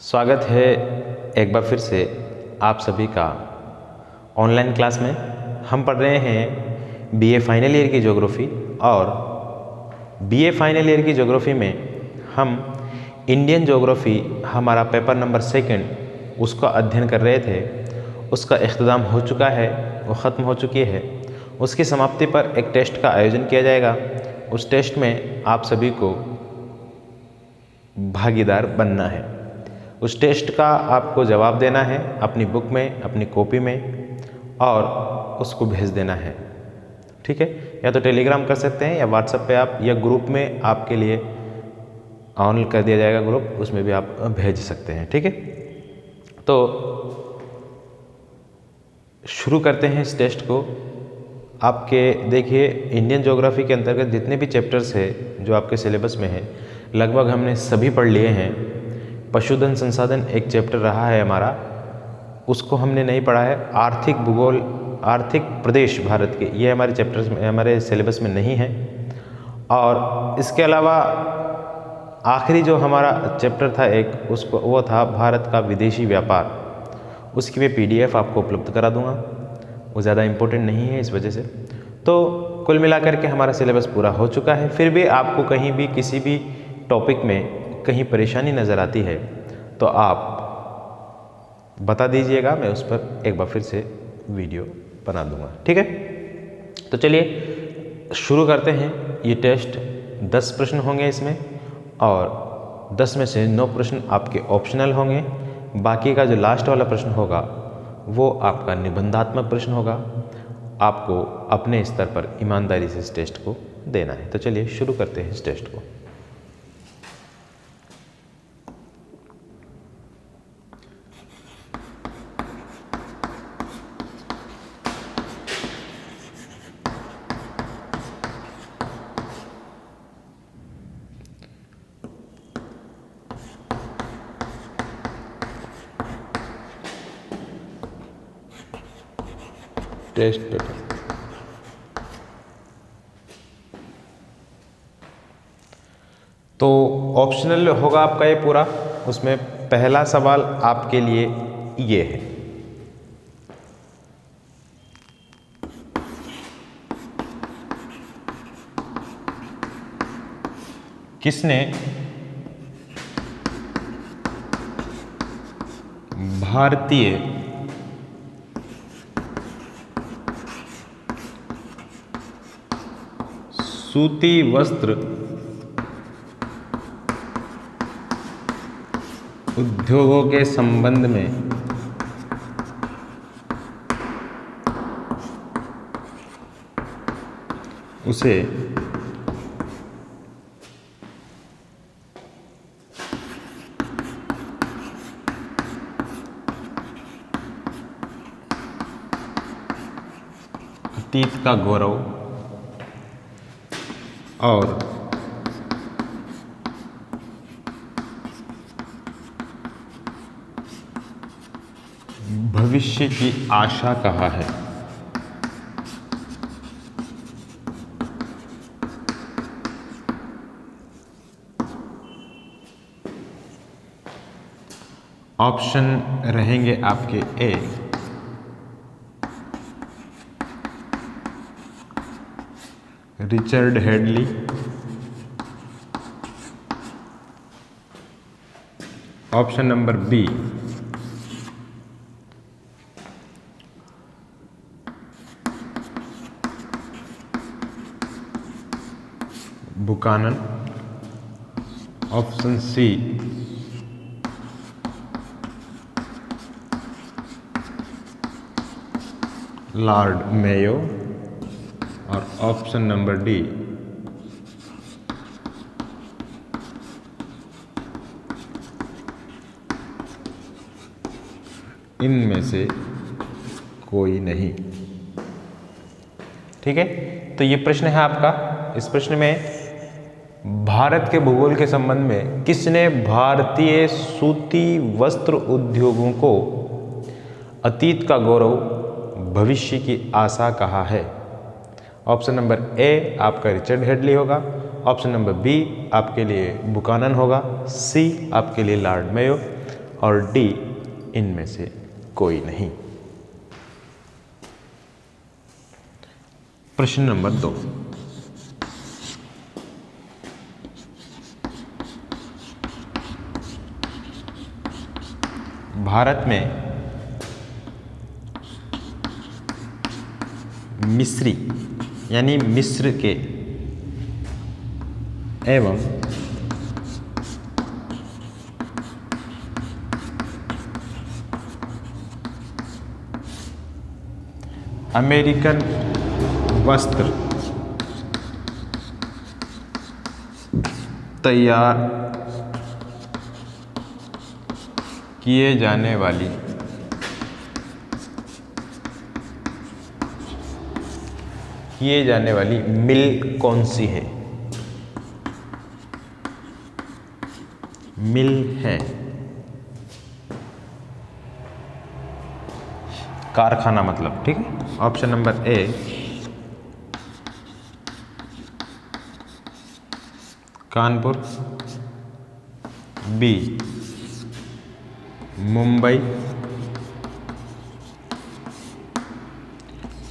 स्वागत है एक बार फिर से आप सभी का ऑनलाइन क्लास में। हम पढ़ रहे हैं बीए फाइनल ईयर की ज्योग्राफी और बीए फाइनल ईयर की ज्योग्राफी में हम इंडियन ज्योग्राफी हमारा पेपर नंबर 2 उसका अध्ययन कर रहे थे। उसका इख्तिताम हो चुका है, वो ख़त्म हो चुकी है। उसकी समाप्ति पर एक टेस्ट का आयोजन किया जाएगा। उस टेस्ट में आप सभी को भागीदार बनना है। उस टेस्ट का आपको जवाब देना है अपनी बुक में, अपनी कॉपी में, और उसको भेज देना है। ठीक है, या तो टेलीग्राम कर सकते हैं या व्हाट्सएप पे आप, या ग्रुप में आपके लिए ऑन कर दिया जाएगा ग्रुप, उसमें भी आप भेज सकते हैं। ठीक है, तो शुरू करते हैं इस टेस्ट को। आपके देखिए, इंडियन ज्योग्राफी के अंतर्गत जितने भी चैप्टर्स है जो आपके सिलेबस में है, लगभग हमने सभी पढ़ लिए हैं। पशुधन संसाधन एक चैप्टर रहा है हमारा, उसको हमने नहीं पढ़ा है। आर्थिक भूगोल, आर्थिक प्रदेश भारत के, ये हमारे चैप्टर्स में, हमारे सिलेबस में नहीं है। और इसके अलावा आखिरी जो हमारा चैप्टर था एक, उसको वो था भारत का विदेशी व्यापार। उसकी मैं PDF आपको उपलब्ध करा दूंगा, वो ज़्यादा इम्पोर्टेंट नहीं है इस वजह से। तो कुल मिलाकर के हमारा सिलेबस पूरा हो चुका है। फिर भी आपको कहीं भी किसी भी टॉपिक में कहीं परेशानी नज़र आती है तो आप बता दीजिएगा, मैं उस पर एक बार फिर से वीडियो बना दूंगा। ठीक है, तो चलिए शुरू करते हैं। ये टेस्ट 10 प्रश्न होंगे इसमें, और 10 में से 9 प्रश्न आपके ऑप्शनल होंगे। बाकी का जो लास्ट वाला प्रश्न होगा वो आपका निबंधात्मक प्रश्न होगा। आपको अपने स्तर पर ईमानदारी से इस टेस्ट को देना है। तो चलिए शुरू करते हैं इस टेस्ट को। टेस्ट पेपर तो ऑप्शनल होगा आपका ये पूरा। उसमें पहला सवाल आपके लिए ये है, किसने भारतीय सूती वस्त्र उद्योगों के संबंध में उसे अतीत का गौरव और भविष्य की आशा कहा है? ऑप्शन रहेंगे आपके A, Richard Hadlee, option number B, Buchanan, option C, Lord Mayo, और ऑप्शन नंबर डी, इनमें से कोई नहीं। ठीक है, तो ये प्रश्न है आपका। इस प्रश्न में भारत के भूगोल के संबंध में किसने भारतीय सूती वस्त्र उद्योगों को अतीत का गौरव, भविष्य की आशा कहा है? ऑप्शन नंबर ए आपका रिचर्ड हेडली होगा, ऑप्शन नंबर बी आपके लिए बुकानन होगा, सी आपके लिए लॉर्ड मेयो, और डी इनमें से कोई नहीं। प्रश्न नंबर 2, भारत में मिस्री यानी मिस्र के एवं अमेरिकन वस्त्र तैयार किए जाने वाली मिल कौन सी है? मिल है कारखाना मतलब, ठीक है। Option number A Kanpur, B Mumbai,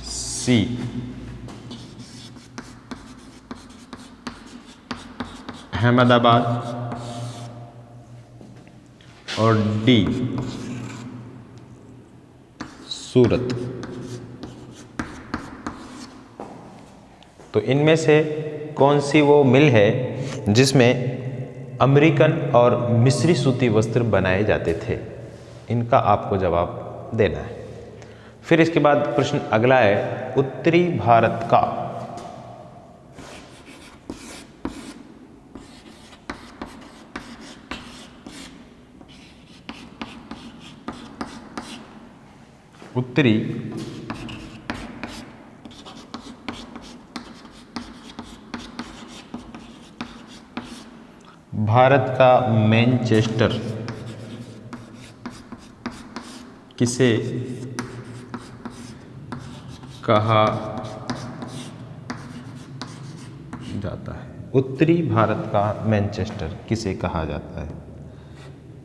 C Ahmedabad और डी सूरत। तो इनमें से कौन सी वो मिल है जिसमें अमेरिकन और मिस्री सूती वस्त्र बनाए जाते थे? इनका आपको जवाब देना है। फिर इसके बाद प्रश्न अगला है, उत्तरी भारत का उत्तरी भारत का मैनचेस्टर किसे कहा जाता है? उत्तरी भारत का मैनचेस्टर किसे कहा जाता है?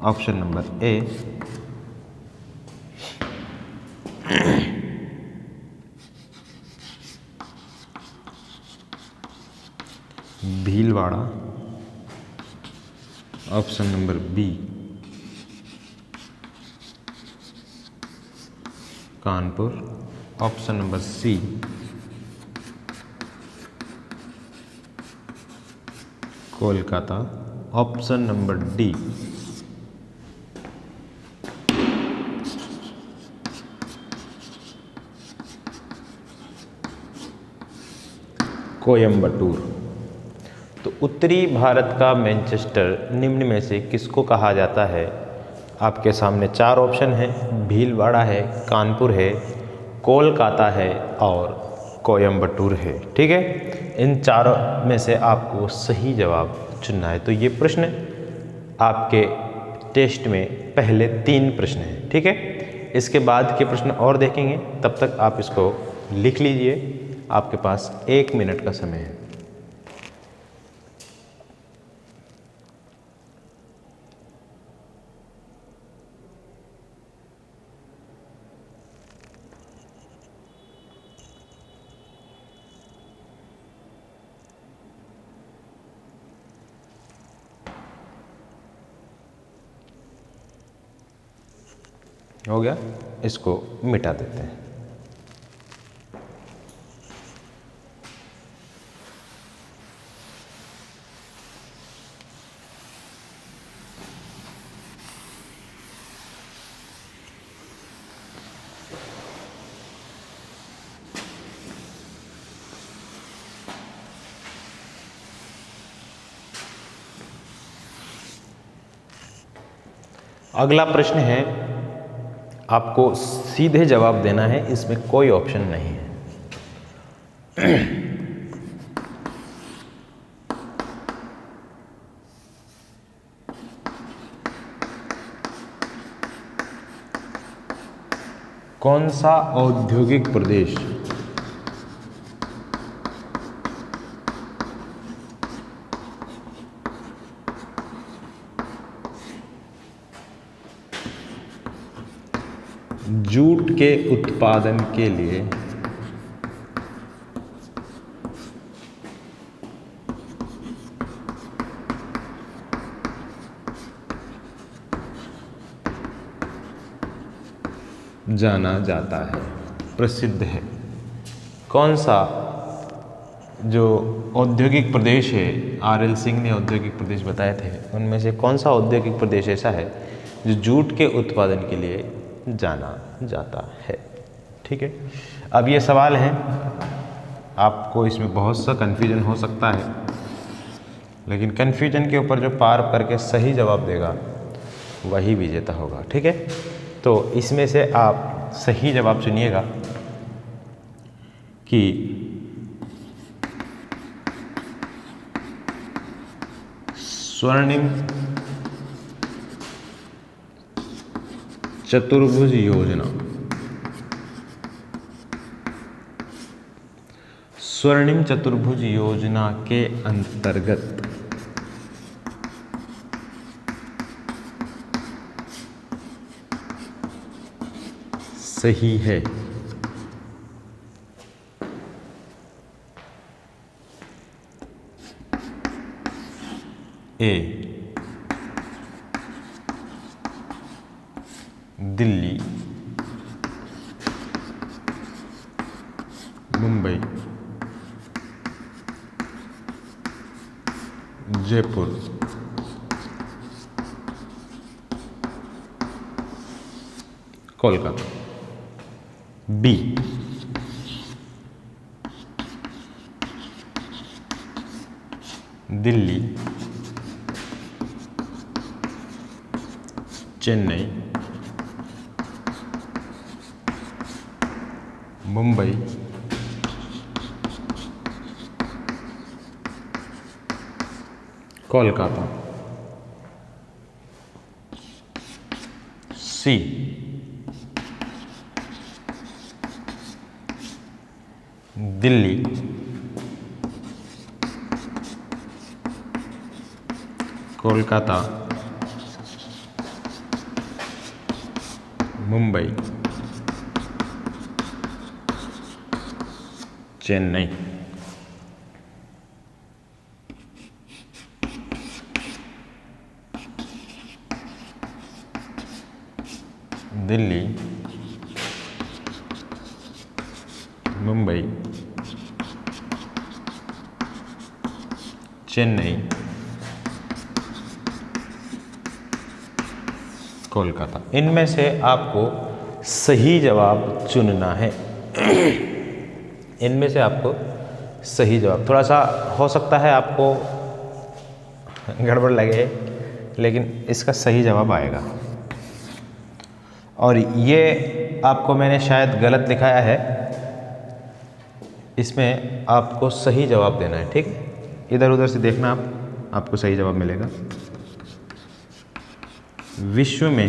Option number A Bhilwara, option number B Kanpur, option number C Kolkata, option number D Coimbatore. तो उत्तरी भारत का मैनचेस्टर निम्न में से किसको कहा जाता है? आपके सामने 4 ऑप्शन हैं, भीलवाड़ा है, कानपुर है, कोलकाता है और कोयम्बटूर है, ठीक है। इन चारों में से आपको सही जवाब चुनना है। तो ये प्रश्न आपके टेस्ट में पहले 3 प्रश्न हैं, ठीक है। इसके बाद के प्रश्न और देखेंगे, तब तक आप इसको लिख लीजिए। आपके पास 1 मिनट का समय है। हो गया, इसको मिटा देते हैं। अगला प्रश्न है, आपको सीधे जवाब देना है, इसमें कोई ऑप्शन नहीं है। कौन सा औद्योगिक प्रदेश जूट के उत्पादन के लिए जाना जाता है, प्रसिद्ध है। कौन सा जो औद्योगिक प्रदेश है, आर.एल. सिंह ने औद्योगिक प्रदेश बताए थे, उनमें से कौन सा औद्योगिक प्रदेश ऐसा है जो जूट के उत्पादन के लिए जाना जाता है? ठीक है, अब ये सवाल है, आपको इसमें बहुत सा कन्फ्यूजन हो सकता है, लेकिन कन्फ्यूजन के ऊपर जो पार करके सही जवाब देगा वही विजेता होगा। ठीक है, तो इसमें से आप सही जवाब चुनिएगा कि स्वर्णिम चतुर्भुज योजना, स्वर्णिम चतुर्भुज योजना के अंतर्गत सही है। ए, दिल्ली, मुंबई, जयपुर, कोलकाता। बी, दिल्ली, चेन्नई, मुंबई, कोलकाता। सी, दिल्ली, कोलकाता, मुंबई, चेन्नई। दिल्ली, मुंबई, चेन्नई, कोलकाता। इनमें से आपको सही जवाब चुनना है। इनमें से आपको सही जवाब, थोड़ा सा हो सकता है आपको गड़बड़ लगे, लेकिन इसका सही जवाब आएगा। और ये आपको मैंने शायद गलत लिखाया है, इसमें आपको सही जवाब देना है। ठीक, इधर उधर से देखना आप, आपको सही जवाब मिलेगा। विश्व में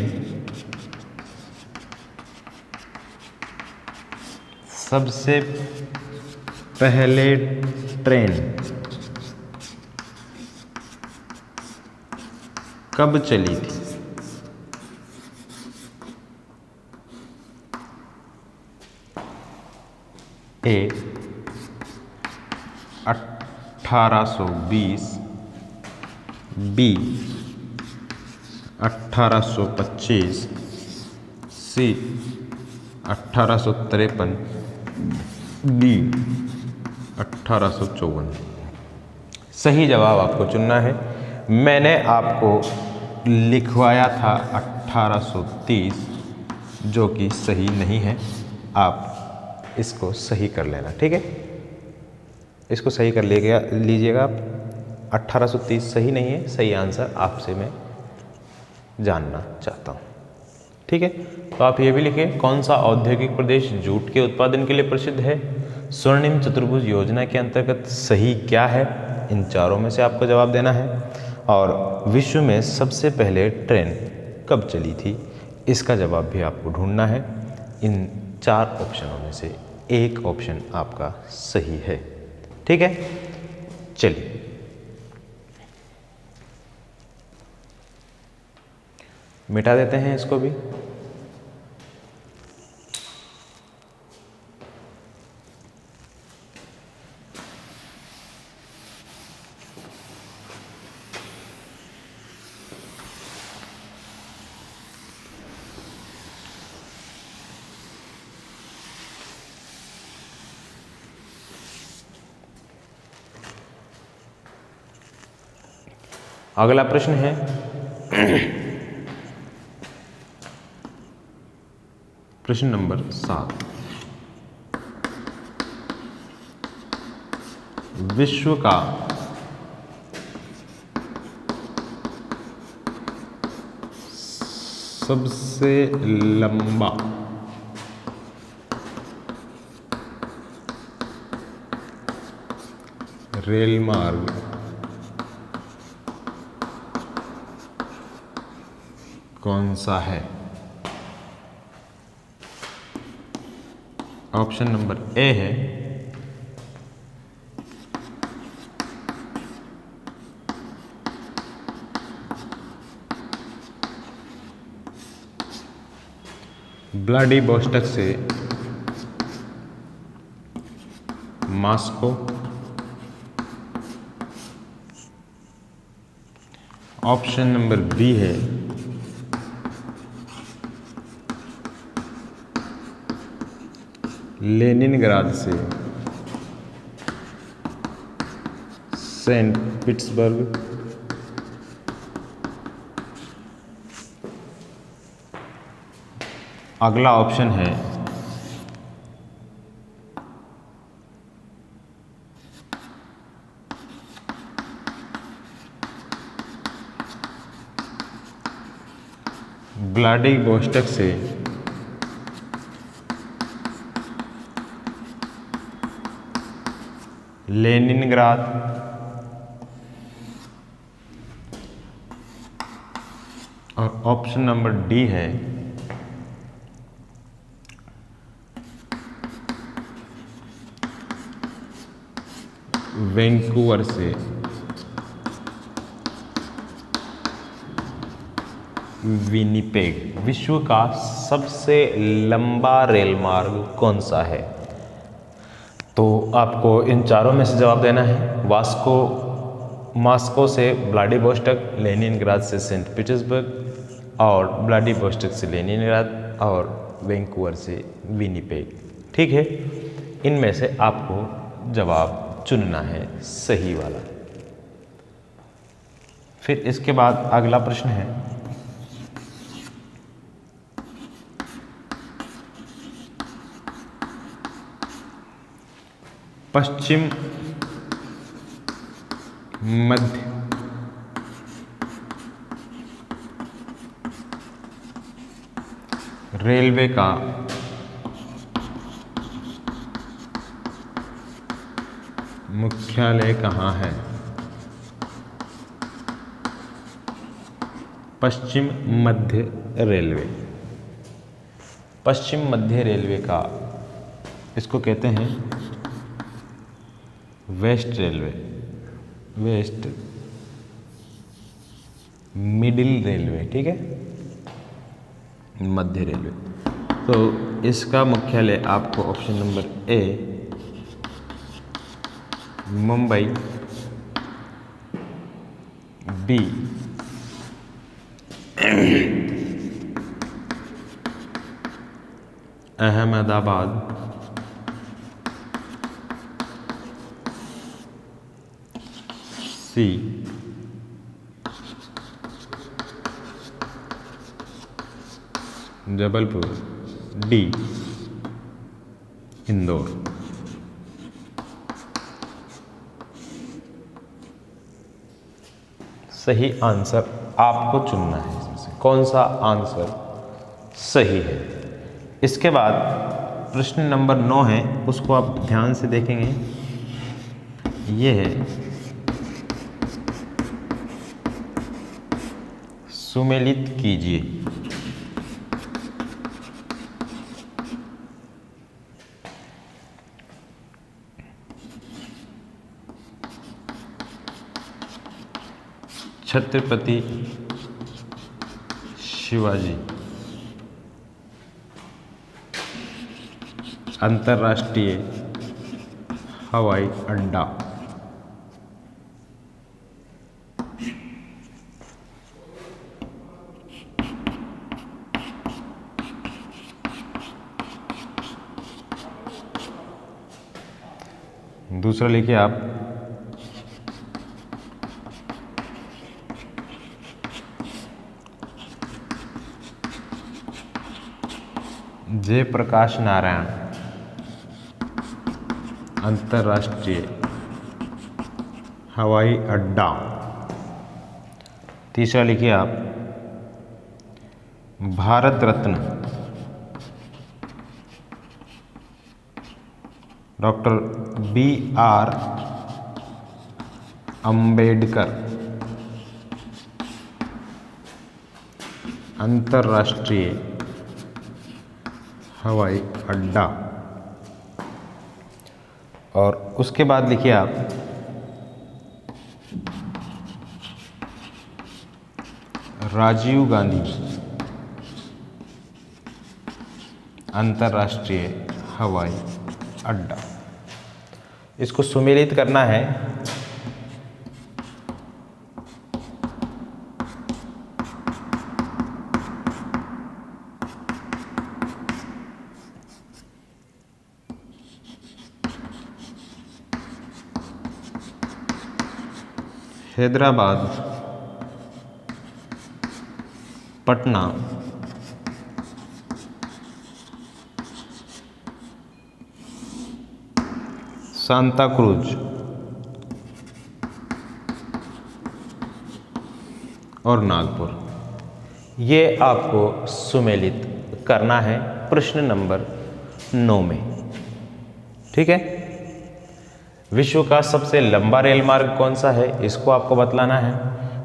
सबसे पहले ट्रेन कब चली थी? ए 1820, बी 1825, सी 1853, डी 1854। सही जवाब आपको चुनना है। मैंने आपको लिखवाया था 1830, जो कि सही नहीं है। आप इसको सही कर लेना, ठीक है, इसको सही कर लीजिएगा आप। 1830 सही नहीं है, सही आंसर आपसे मैं जानना चाहता हूँ। ठीक है, तो आप ये भी लिखें, कौन सा औद्योगिक प्रदेश जूट के उत्पादन के लिए प्रसिद्ध है? स्वर्णिम चतुर्भुज योजना के अंतर्गत सही क्या है? इन चारों में से आपको जवाब देना है। और विश्व में सबसे पहले ट्रेन कब चली थी, इसका जवाब भी आपको ढूंढना है। इन 4 ऑप्शनों में से एक ऑप्शन आपका सही है। ठीक है, चलिए मिटा देते हैं इसको भी। अगला प्रश्न है प्रश्न नंबर 7। विश्व का सबसे लंबा रेल मार्ग कौन सा है? ऑप्शन नंबर ए है व्लादिवोस्टॉक से मॉस्को। ऑप्शन नंबर बी है लेनिनग्राद से सेंट पीटर्सबर्ग। अगला ऑप्शन है व्लादिवोस्टॉक से लेनिनग्राद। और ऑप्शन नंबर डी है वैंकूवर से विनिपेग। विश्व का सबसे लंबा रेल मार्ग कौन सा है? तो आपको इन चारों में से जवाब देना है। मॉस्को से व्लादिवोस्टॉक, लेनिनग्राद से सेंट पीटर्सबर्ग और व्लादिवोस्टॉक से लेनिनग्राद और वैंकूवर से विनिपेग। ठीक है, इनमें से आपको जवाब चुनना है सही वाला। फिर इसके बाद अगला प्रश्न है पश्चिम मध्य रेलवे का मुख्यालय कहाँ है? पश्चिम मध्य रेलवे। पश्चिम मध्य रेलवे का इसको कहते हैं west railway, west middle railway. ठीक है, मध्य रेलवे। तो इसका मुख्यालय आपको option number A Mumbai, B Ahmedabad, C Jabalpur, D Indore. सही आंसर आपको चुनना है। इसमें से कौन सा आंसर सही है? इसके बाद प्रश्न नंबर 9 है, उसको आप ध्यान से देखेंगे। ये है सुमेलित कीजिए। छत्रपति शिवाजी अंतर्राष्ट्रीय हवाई अड्डा। दूसरा लिखिए आप जयप्रकाश नारायण अंतर्राष्ट्रीय हवाई अड्डा। तीसरा लिखिए आप, भारत रत्न डॉक्टर BR अंबेडकर अंतर्राष्ट्रीय हवाई अड्डा। और उसके बाद लिखिए आप, राजीव गांधी अंतर्राष्ट्रीय हवाई अड्डा। इसको सुमेलित करना है। हैदराबाद, पटना, सांता क्रूज और नागपुर। ये आपको सुमेलित करना है प्रश्न नंबर 9 में। ठीक है। विश्व का सबसे लंबा रेल मार्ग कौन सा है, इसको आपको बतलाना है।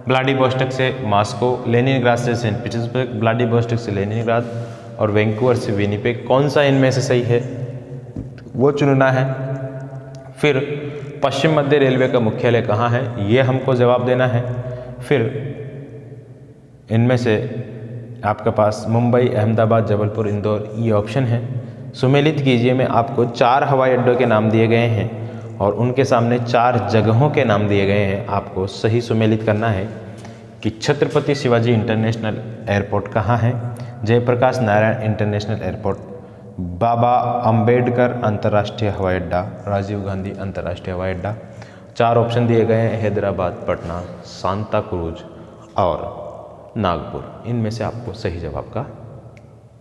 व्लादिवोस्टोक से मॉस्को, लेनिनग्राद से सेंट पीटर्सबर्ग, व्लादिवोस्टोक से लेनिनग्राद और वैंकूवर से विनिपेग, कौन सा इनमें से सही है वो चुनना है। फिर पश्चिम मध्य रेलवे का मुख्यालय कहाँ है, ये हमको जवाब देना है। फिर इनमें से आपके पास मुंबई, अहमदाबाद, जबलपुर, इंदौर, ये ऑप्शन है। सुमेलित कीजिए में आपको 4 हवाई अड्डों के नाम दिए गए हैं और उनके सामने 4 जगहों के नाम दिए गए हैं। आपको सही सुमेलित करना है कि छत्रपति शिवाजी इंटरनेशनल एयरपोर्ट कहाँ है, जयप्रकाश नारायण इंटरनेशनल एयरपोर्ट, बाबा अंबेडकर अंतर्राष्ट्रीय हवाई अड्डा, राजीव गांधी अंतर्राष्ट्रीय हवाई अड्डा। 4 ऑप्शन दिए गए हैं, हैदराबाद, पटना, सांता क्रूज और नागपुर। इनमें से आपको सही जवाब का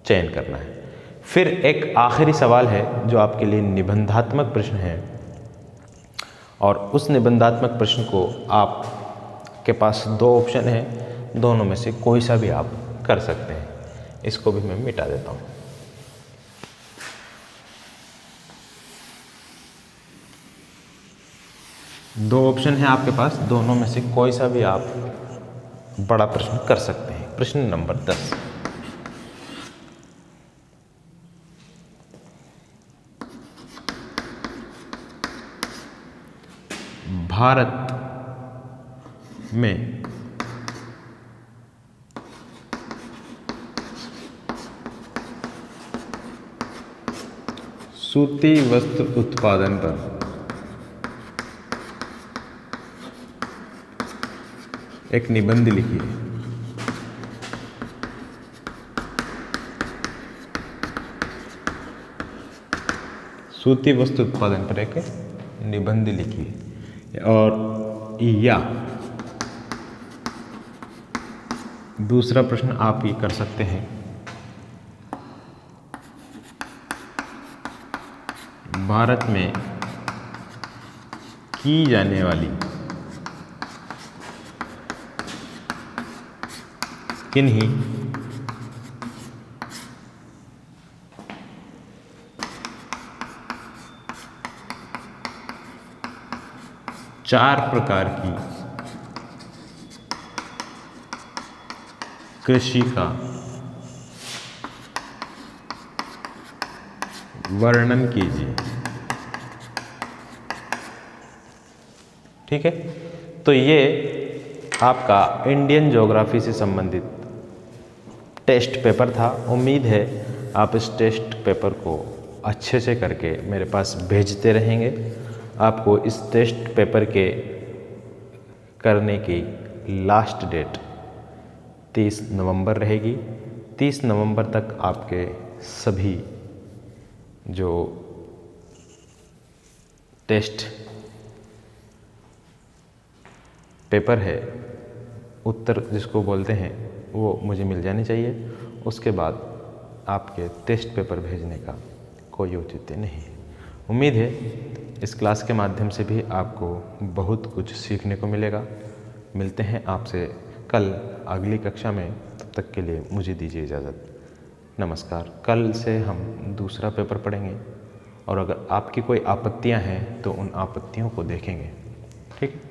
चयन करना है। फिर एक आखिरी सवाल है जो आपके लिए निबंधात्मक प्रश्न है और उस निबंधात्मक प्रश्न को आपके पास 2 ऑप्शन है, दोनों में से कोई सा भी आप कर सकते हैं। इसको भी मैं मिटा देता हूँ। दो ऑप्शन है आपके पास, दोनों में से कोई सा भी आप बड़ा प्रश्न कर सकते हैं। प्रश्न नंबर 10, भारत में सूती वस्त्र उत्पादन पर एक निबंध लिखिए। सूती वस्त्र उत्पादन पर एक निबंध लिखिए। और या दूसरा प्रश्न आप ये कर सकते हैं, भारत में की जाने वाली किन्हीं चार प्रकार की कृषि का वर्णन कीजिए। ठीक है, तो ये आपका इंडियन ज्योग्राफी से संबंधित टेस्ट पेपर था। उम्मीद है आप इस टेस्ट पेपर को अच्छे से करके मेरे पास भेजते रहेंगे। आपको इस टेस्ट पेपर के करने की लास्ट डेट 30 नवंबर रहेगी। 30 नवंबर तक आपके सभी जो टेस्ट पेपर है, उत्तर जिसको बोलते हैं, वो मुझे मिल जाने चाहिए। उसके बाद आपके टेस्ट पेपर भेजने का कोई औचित्य नहीं है। उम्मीद है इस क्लास के माध्यम से भी आपको बहुत कुछ सीखने को मिलेगा। मिलते हैं आपसे कल अगली कक्षा में, तब तक के लिए मुझे दीजिए इजाज़त। नमस्कार। कल से हम दूसरा पेपर पढ़ेंगे और अगर आपकी कोई आपत्तियां हैं तो उन आपत्तियों को देखेंगे। ठीक है।